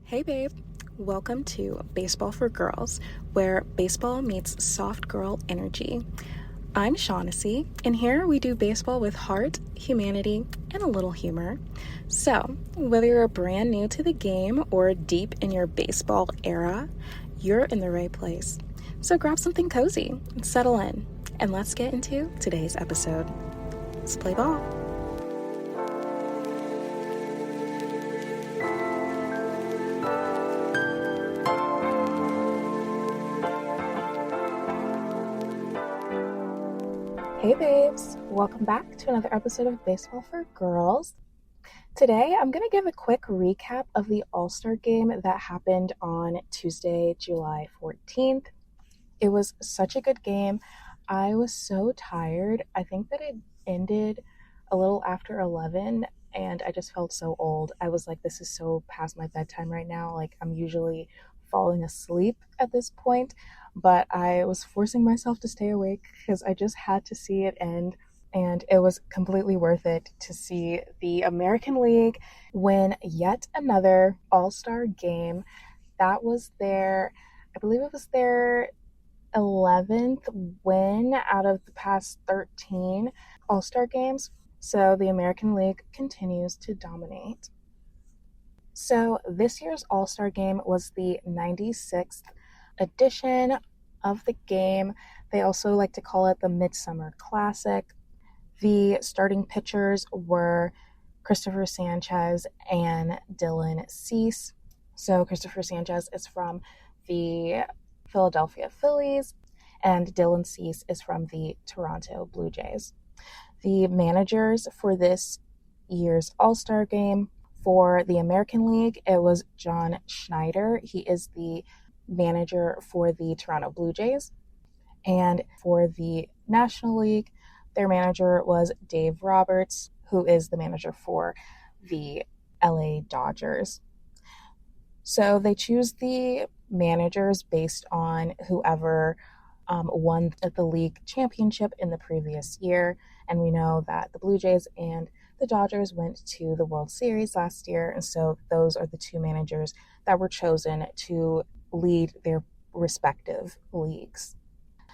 Hey babe, welcome to Baseball for Girls, where baseball meets soft girl energy. I'm Shaughnessy, and here we do baseball with heart, humanity, and a little humor. So, whether you're brand new to the game or deep in your baseball era, you're in the right place. So grab something cozy and settle in, and let's get into today's episode. Let's play ball. Hey babes, welcome back to another episode of Baseball for Girls. Today I'm going to give a quick recap of the All-Star game that happened on Tuesday, July 14th. It was such a good game. I was so tired. I think that it ended a little after 11 and I just felt so old. I was like, this is so past my bedtime right now. Like, I'm usually falling asleep at this point, but I was forcing myself to stay awake because I just had to see it end, and it was completely worth it to see the American League win yet another All-Star game. That was I believe it was their 11th win out of the past 13 All-Star games. So the American League continues to dominate. So this year's All-Star game was the 96th edition of the game. They also like to call it the Midsummer Classic. The starting pitchers were Christopher Sánchez and Dylan Cease. So Christopher Sánchez is from the Philadelphia Phillies, and Dylan Cease is from the Toronto Blue Jays. The managers for this year's All-Star game for the American League, it was John Schneider. He is the manager for the Toronto Blue Jays. And for the National League, their manager was Dave Roberts, who is the manager for the LA Dodgers. So they choose the managers based on whoever won the league championship in the previous year. And we know that the Blue Jays and the Dodgers went to the World Series last year. And so those are the two managers that were chosen to lead their respective leagues.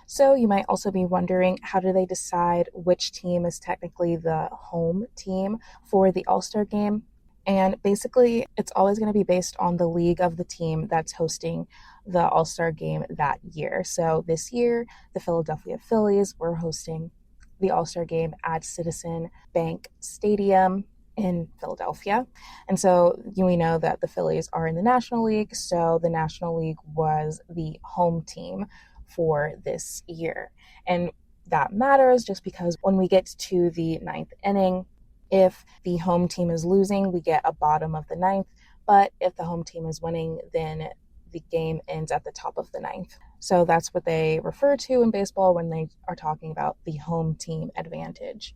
So you might also be wondering, how do they decide which team is technically the home team for the All-Star game? And basically, it's always going to be based on the league of the team that's hosting the All-Star game that year. So this year, the Philadelphia Phillies were hosting the All-Star game at Citizen Bank Stadium in Philadelphia. And so we know that the Phillies are in the National League, so the National League was the home team for this year. And that matters just because when we get to the ninth inning, if the home team is losing, we get a bottom of the ninth. But if the home team is winning, then the game ends at the top of the ninth. So that's what they refer to in baseball when they are talking about the home team advantage.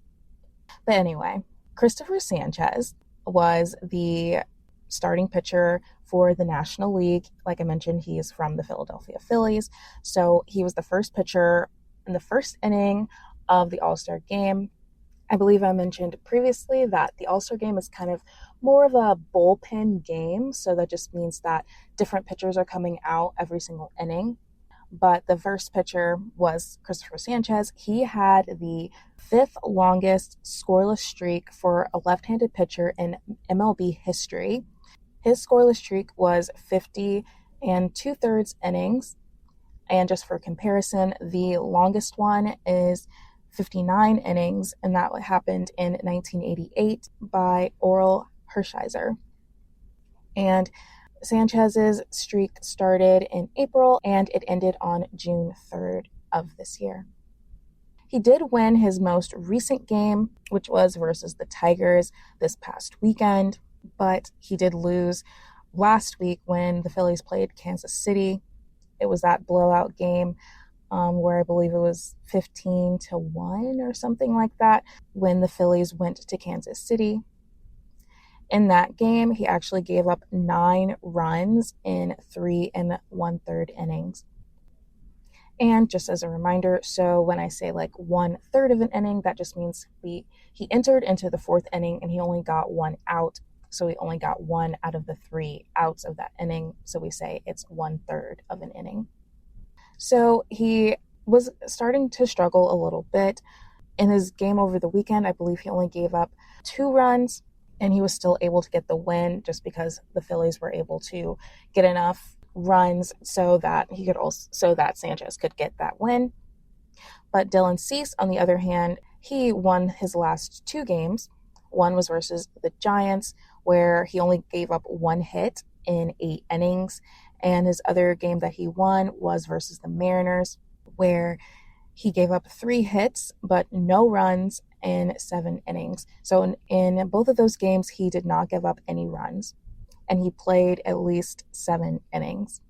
But anyway, Christopher Sánchez was the starting pitcher for the National League. Like I mentioned, he is from the Philadelphia Phillies. So he was the first pitcher in the first inning of the All-Star game. I believe I mentioned previously that the All-Star game is kind of more of a bullpen game. So that just means that different pitchers are coming out every single inning. But the first pitcher was Christopher Sánchez. He had the fifth longest scoreless streak for a left-handed pitcher in MLB history. His scoreless streak was 50 2/3 innings. And just for comparison, the longest one is 59 innings, and that happened in 1988 by Oral Hershiser. And Sanchez's streak started in April, and it ended on June 3rd of this year. He did win his most recent game, which was versus the Tigers this past weekend, but he did lose last week when the Phillies played Kansas City. It was that blowout game where I believe it was 15-1 or something like that when the Phillies went to Kansas City. In that game, he actually gave up 9 runs in 3 1/3 innings. And just as a reminder, so when I say like 1/3 of an inning, that just means he entered into the 4th inning and he only got 1 out. So he only got 1 out of the 3 outs of that inning. So we say it's 1/3 of an inning. So he was starting to struggle a little bit. In his game over the weekend, I believe he only gave up 2 runs, and he was still able to get the win just because the Phillies were able to get enough runs so that Sánchez could get that win. But Dylan Cease, on the other hand, he won his last 2 games. One was versus the Giants, where he only gave up 1 hit in 8 innings. And his other game that he won was versus the Mariners, where he gave up 3 hits, but no runs in 7 innings. So in both of those games, he did not give up any runs, and he played at least 7 innings.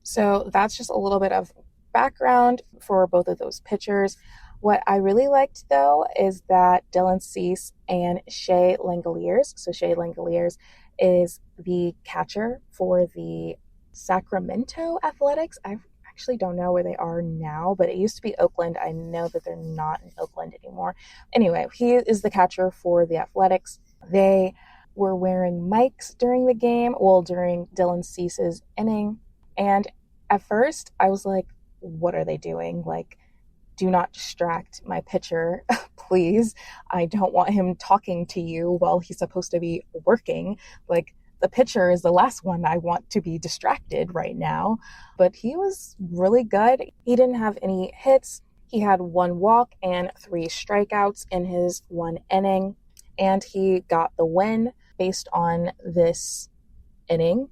So that's just a little bit of background for both of those pitchers. What I really liked, though, is that Dylan Cease and Shea Langeliers, so Shea Langeliers is the catcher for the Sacramento Athletics. I actually don't know where they are now, but it used to be Oakland. I know that they're not in Oakland anymore. Anyway, he is the catcher for the Athletics. They were wearing mics during the game, during Dylan Cease's inning. And at first, I was like, what are they doing? Like, do not distract my pitcher, please. I don't want him talking to you while he's supposed to be working. Like, the pitcher is the last one I want to be distracted right now. But he was really good. He didn't have any hits. He had 1 walk and 3 strikeouts in his 1 inning. And he got the win based on this inning.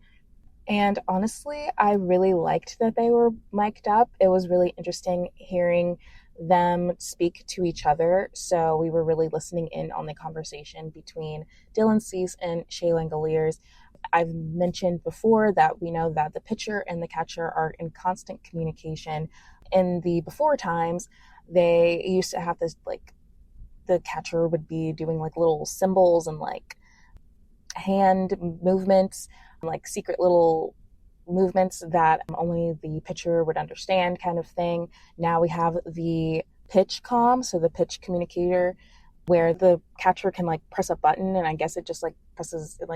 And honestly, I really liked that they were mic'd up. It was really interesting hearing them speak to each other. So we were really listening in on the conversation between Dylan Cease and Shea Langeliers. I've mentioned before that we know that the pitcher and the catcher are in constant communication. In the before times, they used to have this, like, the catcher would be doing like little symbols and like hand movements, like secret little movements that only the pitcher would understand, kind of thing. Now we have the pitch comm, so the pitch communicator, where the catcher can like press a button, and I guess it just like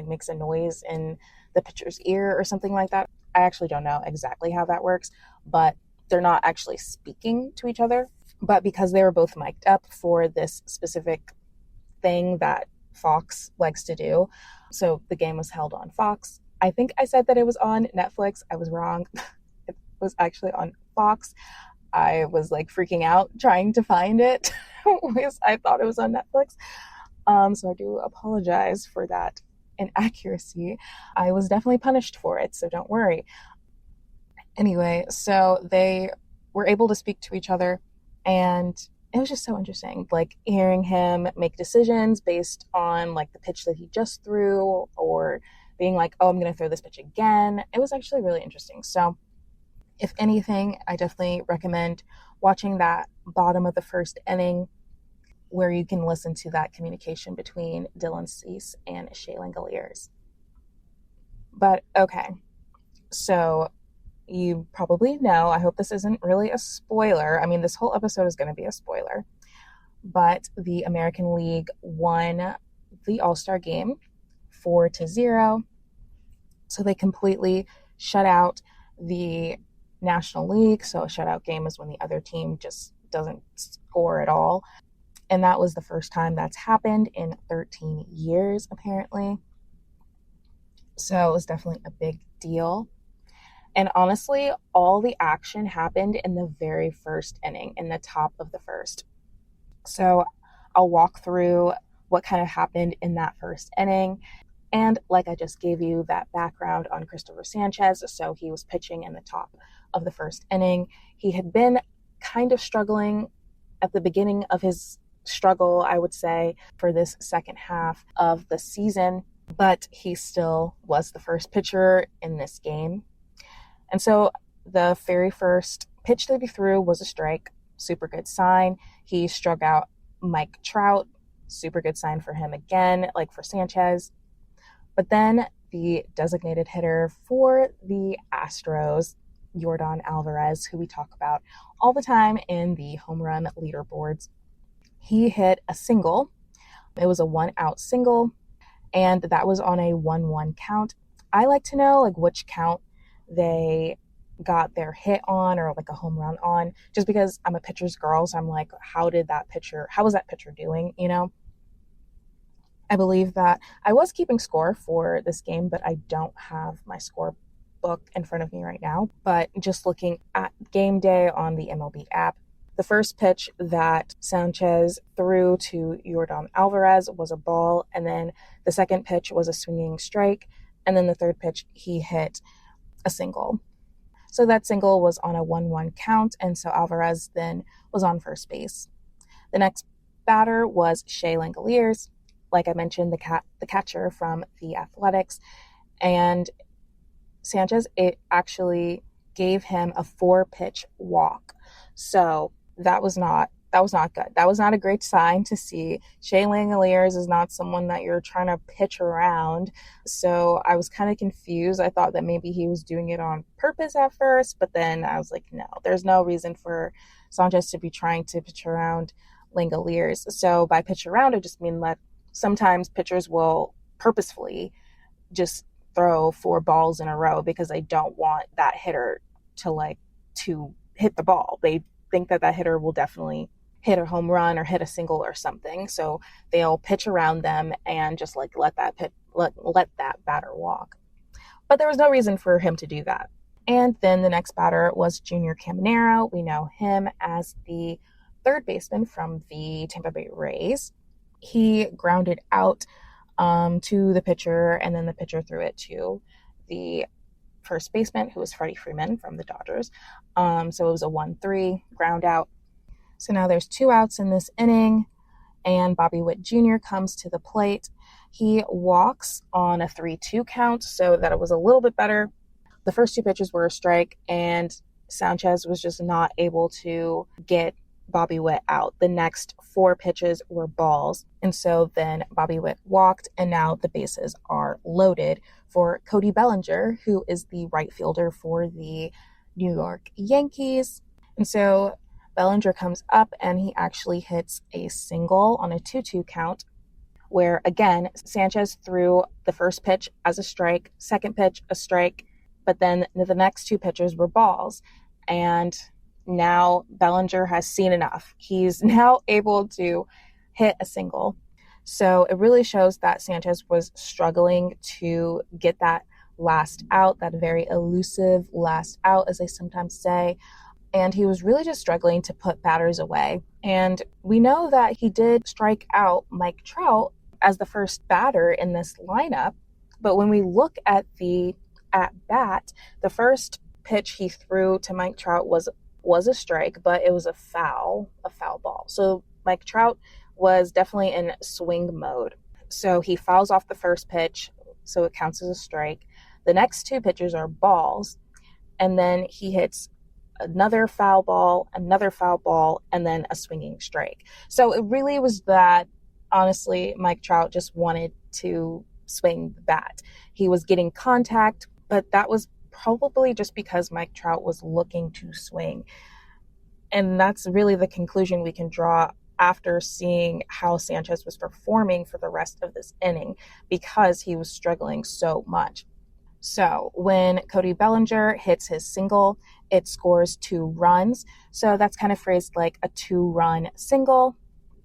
makes a noise in the pitcher's ear or something like that. I actually don't know exactly how that works, but they're not actually speaking to each other. But because they were both mic'd up for this specific thing that Fox likes to do, so the game was held on Fox. I think I said that it was on Netflix. I was wrong. It was actually on Fox. I was like freaking out trying to find it because I thought it was on Netflix. So I do apologize for that inaccuracy. I was definitely punished for it, so don't worry. Anyway, so they were able to speak to each other, and it was just so interesting, like hearing him make decisions based on like the pitch that he just threw, or being like, oh, I'm going to throw this pitch again. It was actually really interesting. So if anything, I definitely recommend watching that bottom of the first inning, where you can listen to that communication between Dylan Cease and Shea Langeliers. But okay, so you probably know, I hope this isn't really a spoiler. I mean, this whole episode is going to be a spoiler, but the American League won the All-Star game 4-0. So they completely shut out the National League. So a shutout game is when the other team just doesn't score at all. And that was the first time that's happened in 13 years, apparently. So it was definitely a big deal. And honestly, all the action happened in the very first inning, in the top of the first. So I'll walk through what kind of happened in that first inning. And like I just gave you that background on Christopher Sánchez, so he was pitching in the top of the first inning. He had been kind of struggling at the beginning of his struggle, I would say, for this second half of the season, but he still was the first pitcher in this game. And so the very first pitch that he threw was a strike, super good sign. He struck out Mike Trout, super good sign for him again, like for Sánchez. But then the designated hitter for the Astros, Yordan Alvarez, who we talk about all the time in the home run leaderboards, he hit a single. It was a 1-out single, and that was on a 1-1 count. I like to know like which count they got their hit on or like a home run on, just because I'm a pitcher's girl. So I'm like, how was that pitcher doing, you know? I believe that I was keeping score for this game, but I don't have my score book in front of me right now. But just looking at game day on the MLB app, the first pitch that Sánchez threw to Yordan Alvarez was a ball, and then the second pitch was a swinging strike, and then the third pitch he hit a single. So that single was on a 1-1 count, and so Alvarez then was on first base. The next batter was Shea Langoliers, like I mentioned, the catcher from the Athletics, and Sánchez, it actually gave him a 4-pitch walk. So that was not good. That was not a great sign to see. Shea Langoliers is not someone that you're trying to pitch around. So I was kind of confused. I thought that maybe he was doing it on purpose at first, but then I was like, no, there's no reason for Sánchez to be trying to pitch around Langoliers. So by pitch around, I just mean that sometimes pitchers will purposefully just throw 4 balls in a row because they don't want that hitter to hit the ball. They think that hitter will definitely hit a home run or hit a single or something. So they'll pitch around them and just like let that batter walk. But there was no reason for him to do that. And then the next batter was Junior Caminero. We know him as the third baseman from the Tampa Bay Rays. He grounded out to the pitcher, and then the pitcher threw it to the first baseman, who was Freddie Freeman from the Dodgers. So it was a 1-3 ground out. So now there's 2 outs in this inning, and Bobby Witt Jr. comes to the plate. He walks on a 3-2 count, so that it was a little bit better. The first 2 pitches were a strike, and Sánchez was just not able to get Bobby Witt out. The next 4 pitches were balls, and so then Bobby Witt walked, and now the bases are loaded for Cody Bellinger, who is the right fielder for the New York Yankees. And so Bellinger comes up, and he actually hits a single on a 2-2 count, where again Sánchez threw the first pitch as a strike, second pitch a strike, but then the next 2 pitches were balls. And now Bellinger has seen enough. He's now able to hit a single. So it really shows that Sánchez was struggling to get that last out, that very elusive last out, as they sometimes say. And he was really just struggling to put batters away. And we know that he did strike out Mike Trout as the first batter in this lineup. But when we look at the at-bat, the first pitch he threw to Mike Trout was a strike, but it was a foul ball. So Mike Trout was definitely in swing mode. So he fouls off the first pitch, so it counts as a strike. The next 2 pitches are balls, and then he hits another foul ball, and then a swinging strike. So it really was that, honestly, Mike Trout just wanted to swing the bat. He was getting contact, but that was probably just because Mike Trout was looking to swing. And that's really the conclusion we can draw after seeing how Sánchez was performing for the rest of this inning, because he was struggling so much. So when Cody Bellinger hits his single, it scores 2 runs. So that's kind of phrased like a 2-run single.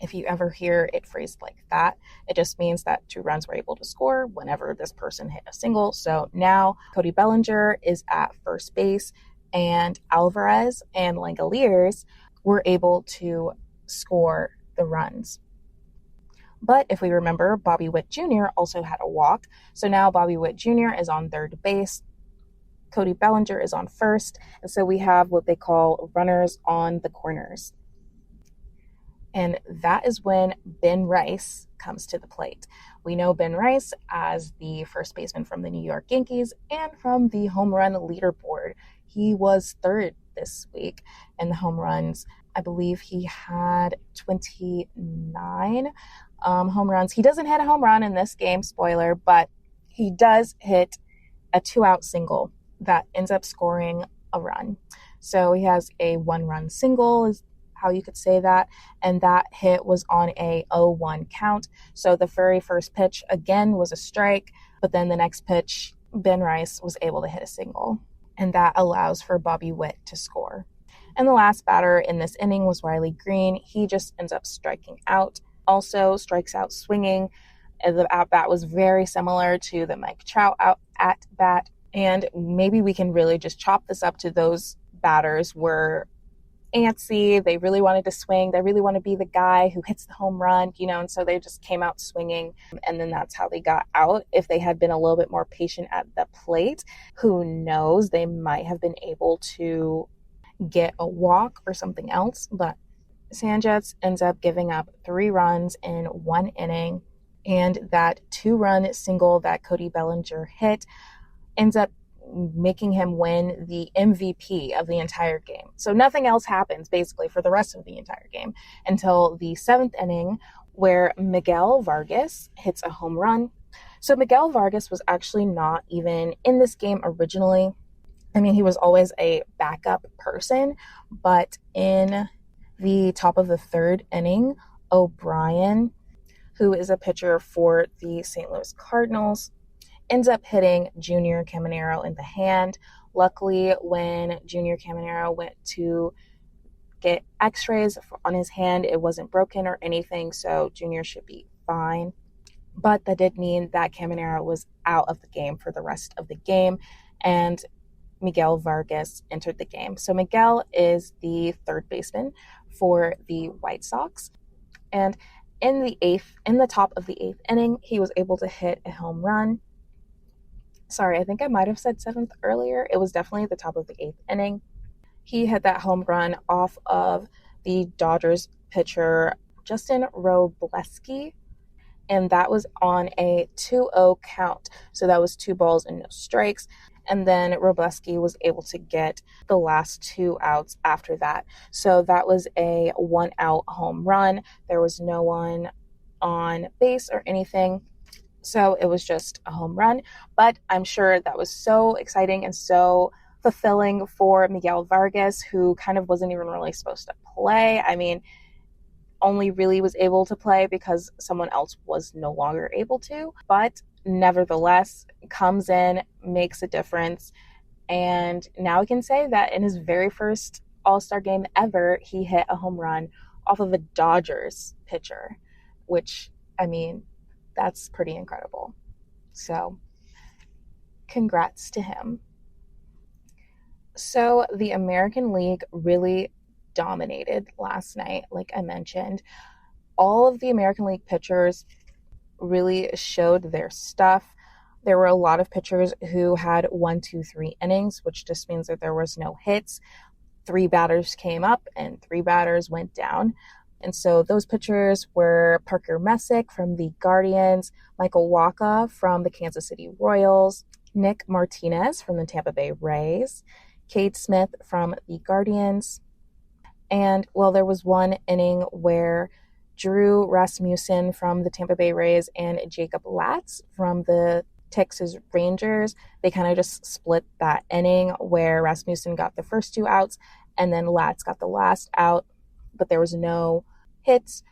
If you ever hear it phrased like that, it just means that 2 runs were able to score whenever this person hit a single. So now Cody Bellinger is at first base, and Alvarez and Langoliers were able to score the runs. But if we remember, Bobby Witt Jr. also had a walk. So now Bobby Witt Jr. is on third base. Cody Bellinger is on first. And so we have what they call runners on the corners. And that is when Ben Rice comes to the plate. We know Ben Rice as the first baseman from the New York Yankees and from the home run leaderboard. He was third this week in the home runs. I believe he had 29 home runs. He doesn't hit a home run in this game, spoiler, but he does hit a 2-out single that ends up scoring a run. So he has a 1-run single, is how you could say that. And that hit was on a 0-1 count. So the very first pitch again was a strike, but then the next pitch, Ben Rice was able to hit a single. And that allows for Bobby Witt to score. And the last batter in this inning was Riley Green. He just ends up striking out. Also strikes out swinging. The at-bat was very similar to the Mike Trout at-bat. And maybe we can really just chop this up to those batters were antsy. They really wanted to swing. They really want to be the guy who hits the home run, and so they just came out swinging. And then that's how they got out. If they had been a little bit more patient at the plate, who knows, they might have been able to get a walk or something else. But Sánchez ends up giving up 3 runs in 1 inning. And that 2-run single that Cody Bellinger hit ends up making him win the MVP of the entire game. So nothing else happens basically for the rest of the entire game until the 7th inning, where Miguel Vargas hits a home run. So Miguel Vargas was actually not even in this game originally. I mean, he was always a backup person, but in the top of the 3rd inning, O'Brien, who is a pitcher for the St. Louis Cardinals, ends up hitting Junior Caminero in the hand. Luckily, when Junior Caminero went to get x-rays on his hand, it wasn't broken or anything, so Junior should be fine. But that did mean that Caminero was out of the game for the rest of the game, and Miguel Vargas entered the game. So Miguel is the 3rd baseman for the White Sox, and in the top of the 8th inning, he was able to hit a home run. Sorry, I think I might have said 7th earlier. It was definitely the top of the 8th inning. He hit that home run off of the Dodgers pitcher, Justin Robleski, and that was on a 2-0 count. So that was 2 balls and no strikes. And then Robleski was able to get the last 2 outs after that. So that was a 1-out home run. There was no one on base or anything. So it was just a home run. But I'm sure that was so exciting and so fulfilling for Miguel Vargas, who kind of wasn't even really supposed to play. I mean, only really was able to play because someone else was no longer able to. But nevertheless, comes in, makes a difference. And now we can say that in his very first All-Star game ever, he hit a home run off of a Dodgers pitcher, which, I mean, that's pretty incredible. So, congrats to him. So, the American League really dominated last night, like I mentioned. All of the American League pitchers really showed their stuff. There were a lot of pitchers who had 1, 2, 3 innings, which just means that there was no hits. 3 batters came up and 3 batters went down. And so those pitchers were Parker Messick from the Guardians, Michael Wacha from the Kansas City Royals, Nick Martinez from the Tampa Bay Rays, Cade Smith from the Guardians. And, well, there was one inning where Drew Rasmussen from the Tampa Bay Rays and Jacob Latz from the Texas Rangers, they kind of just split that inning where Rasmussen got the first 2 outs and then Latz got the last out, but there was no hits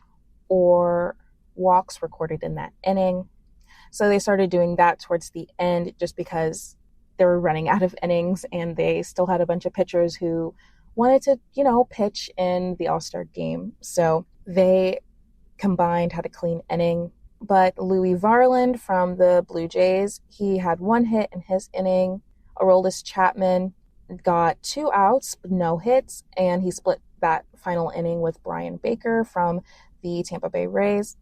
or walks recorded in that inning. So they started doing that towards the end just because they were running out of innings and they still had a bunch of pitchers who wanted to, pitch in the All-Star game. So they combined had a clean inning. But Louis Varland from the Blue Jays, he had 1 hit in his inning. Aroldis Chapman got 2 outs, but no hits, and he split that final inning with Brian Baker from the Tampa Bay Rays.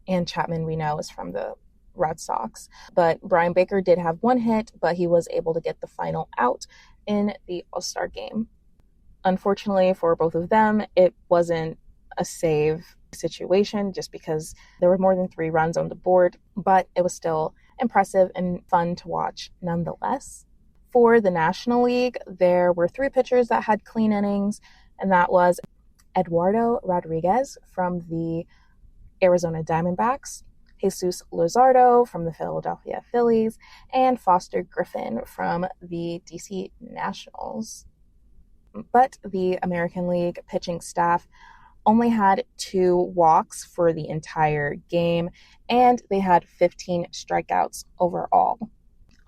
And Chapman, we know, is from the Red Sox. But Brian Baker did have 1 hit, but he was able to get the final out in the All-Star game. Unfortunately for both of them, it wasn't a save situation just because there were more than 3 runs on the board, but it was still impressive and fun to watch nonetheless. For the National League, there were 3 pitchers that had clean innings, and that was Eduardo Rodriguez from the Arizona Diamondbacks, Jesus Luzardo from the Philadelphia Phillies, and Foster Griffin from the DC Nationals. But the American League pitching staff only had 2 walks for the entire game, and they had 15 strikeouts overall.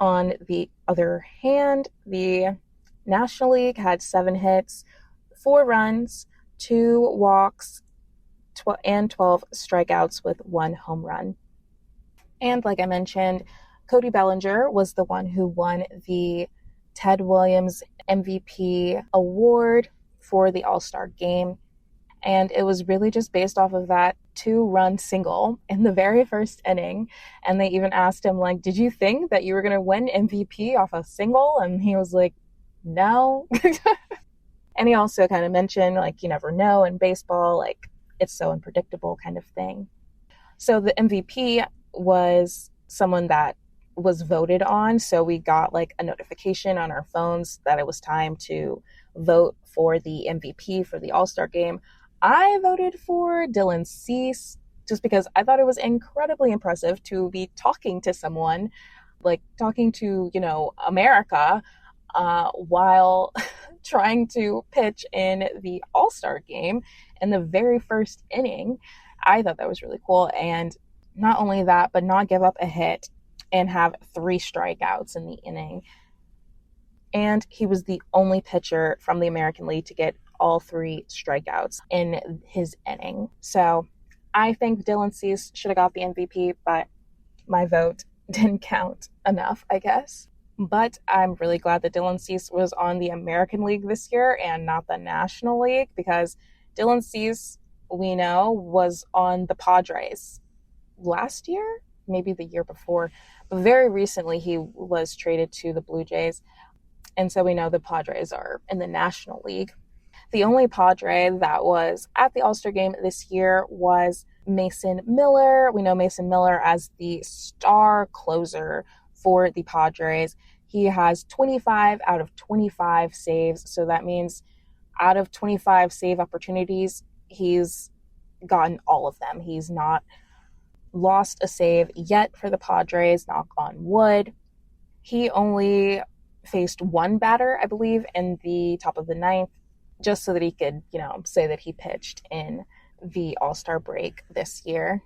On the other hand, the National League had 7 hits, 4 runs, 2 walks, and 12 strikeouts with 1 home run. And like I mentioned, Cody Bellinger was the one who won the Ted Williams MVP award for the All-Star game. And it was really just based off of that 2-run single in the very first inning. And they even asked him, like, did you think that you were going to win MVP off a single? And he was like, no. And he also kind of mentioned, like, you never know in baseball, like, it's so unpredictable kind of thing. So the MVP was someone that was voted on. So we got like a notification on our phones that it was time to vote for the MVP for the All-Star game. I voted for Dylan Cease just because I thought it was incredibly impressive to be talking to someone, like talking to, America, while trying to pitch in the All-Star game in the very first inning. I thought that was really cool. And not only that, but not give up a hit and have 3 strikeouts in the inning. And he was the only pitcher from the American League to get all 3 strikeouts in his inning. So I think Dylan Cease should have got the MVP, but my vote didn't count enough, I guess. But I'm really glad that Dylan Cease was on the American League this year and not the National League, because Dylan Cease, we know, was on the Padres last year, maybe the year before. But very recently, he was traded to the Blue Jays. And so we know the Padres are in the National League. The only Padre that was at the All-Star game this year was Mason Miller. We know Mason Miller as the star closer for the Padres. He has 25 out of 25 saves. So that means out of 25 save opportunities, he's gotten all of them. He's not lost a save yet for the Padres, knock on wood. He only faced 1 batter, I believe, in the top of the 9th, just so that he could, say that he pitched in the All-Star break this year.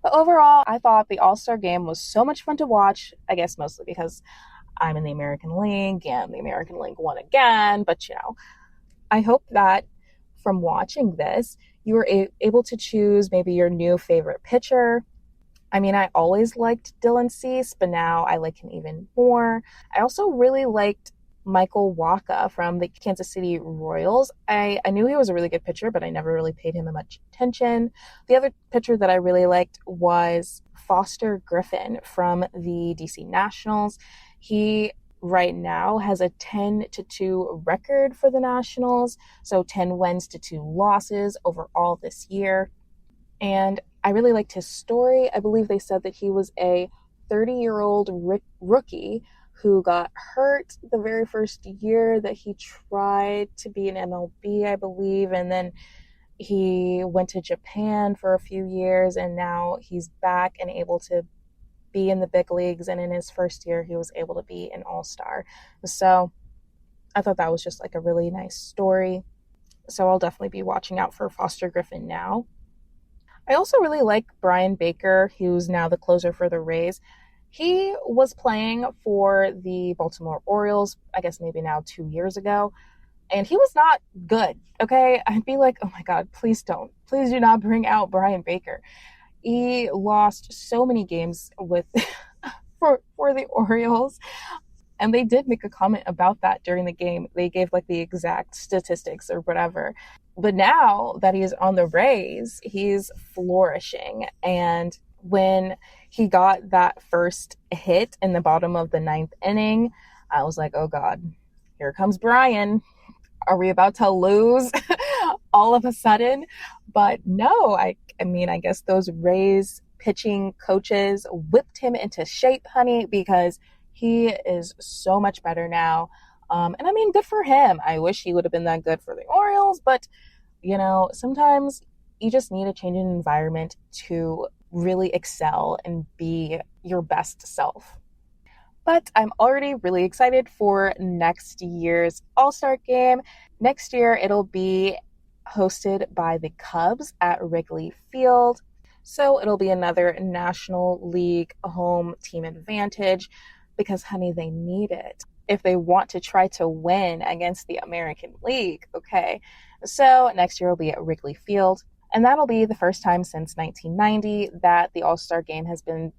But overall, I thought the All-Star game was so much fun to watch, I guess mostly because I'm in the American League and the American League won again. But, I hope that from watching this, you were able to choose maybe your new favorite pitcher. I mean, I always liked Dylan Cease, but now I like him even more. I also really liked Michael Wacha from the Kansas City Royals. I knew he was a really good pitcher, but I never really paid him much attention. The other pitcher that I really liked was Foster Griffin from the DC Nationals. He right now has a 10-2 record for the Nationals, so 10 wins to 2 losses overall this year. And I really liked his story. I believe they said that he was a 30-year-old rookie who got hurt the very first year that he tried to be an MLB, I believe, and then he went to Japan for a few years, and now he's back and able to be in the big leagues, and in his first year he was able to be an all-star. So I thought that was just like a really nice story. So I'll definitely be watching out for Foster Griffin now. I also really like Brian Baker, who's now the closer for the Rays. He was playing for the Baltimore Orioles, I guess maybe now 2 years ago, and he was not good, okay? I'd be like, oh my God, please don't. Please do not bring out Brian Baker. He lost so many games with for the Orioles, and they did make a comment about that during the game. They gave like the exact statistics or whatever. But now that he's on the Rays, he's flourishing. And when he got that first hit in the bottom of the 9th inning, I was like, oh God, here comes Brian. Are we about to lose all of a sudden? But no, I mean, I guess those Rays pitching coaches whipped him into shape, honey, because he is so much better now. And I mean, good for him. I wish he would have been that good for the Orioles, but sometimes you just need a change in environment to really excel and be your best self. But I'm already really excited for next year's All-Star game. Next year, it'll be hosted by the Cubs at Wrigley Field. So it'll be another National League home team advantage because, honey, they need it if they want to try to win against the American League, okay? So next year will be at Wrigley Field, and that'll be the first time since 1990 that the All-Star Game has been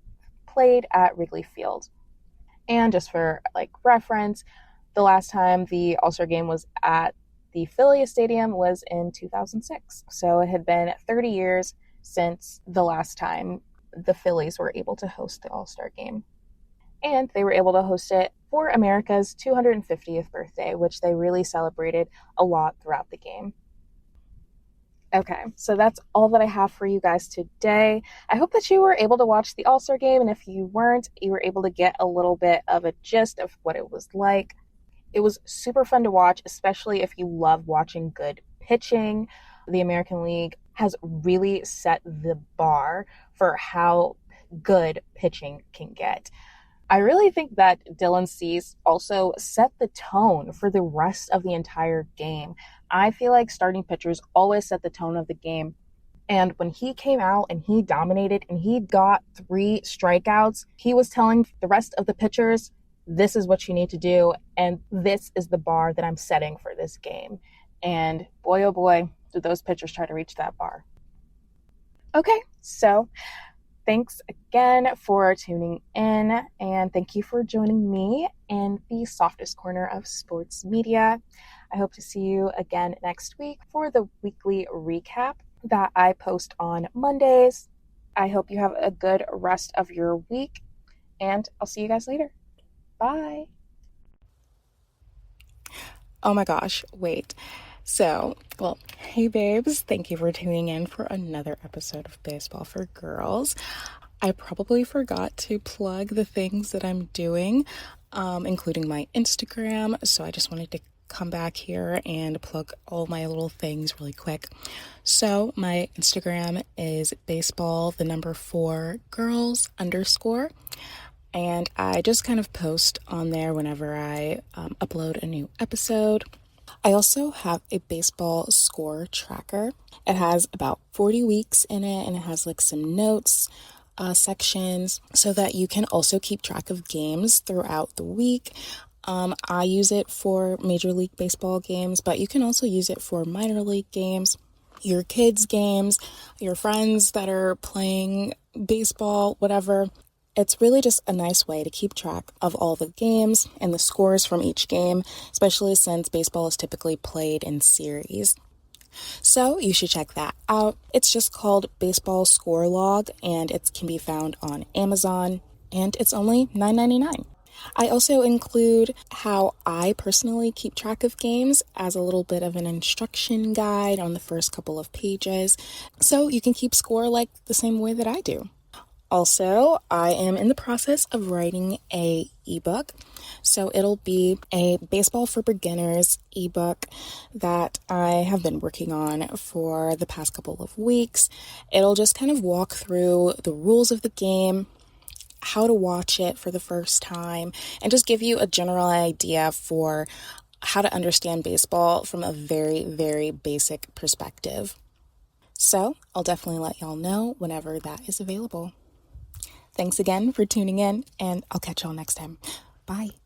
played at Wrigley Field. And just for like reference, the last time the All-Star Game was at the Phillies Stadium was in 2006. So it had been 30 years since the last time the Phillies were able to host the All-Star Game. And they were able to host it for America's 250th birthday, which they really celebrated a lot throughout the game. Okay, so that's all that I have for you guys today. I hope that you were able to watch the All-Star Game, and if you weren't, you were able to get a little bit of a gist of what it was like. It was super fun to watch, especially if you love watching good pitching. The American League has really set the bar for how good pitching can get. I really think that Dylan Cease also set the tone for the rest of the entire game. I feel like starting pitchers always set the tone of the game. And when he came out and he dominated and he got 3 strikeouts, he was telling the rest of the pitchers, this is what you need to do, and this is the bar that I'm setting for this game. And boy, oh boy, did those pitchers try to reach that bar. Okay, so thanks again for tuning in, and thank you for joining me in the softest corner of sports media. I hope to see you again next week for the weekly recap that I post on Mondays. I hope you have a good rest of your week, and I'll see you guys later. Bye. Oh my gosh, wait. So, hey babes, thank you for tuning in for another episode of Baseball for Girls. I probably forgot to plug the things that I'm doing, including my Instagram, so I just wanted to come back here and plug all my little things really quick. So my Instagram is baseball4girls_, and I just kind of post on there whenever I upload a new episode. I also have a baseball score tracker. It has about 40 weeks in it, and it has like some notes sections so that you can also keep track of games throughout the week. I use it for Major League Baseball games, but you can also use it for minor league games, your kids' games, your friends that are playing baseball, whatever. It's really just a nice way to keep track of all the games and the scores from each game, especially since baseball is typically played in series. So you should check that out. It's just called Baseball Score Log, and it can be found on Amazon, and it's only $9.99. I also include how I personally keep track of games as a little bit of an instruction guide on the first couple of pages, so you can keep score like the same way that I do. Also, I am in the process of writing a ebook, so it'll be a Baseball for Beginners ebook that I have been working on for the past couple of weeks. It'll just kind of walk through the rules of the game, how to watch it for the first time, and just give you a general idea for how to understand baseball from a very, very basic perspective. So I'll definitely let y'all know whenever that is available. Thanks again for tuning in, and I'll catch y'all next time. Bye.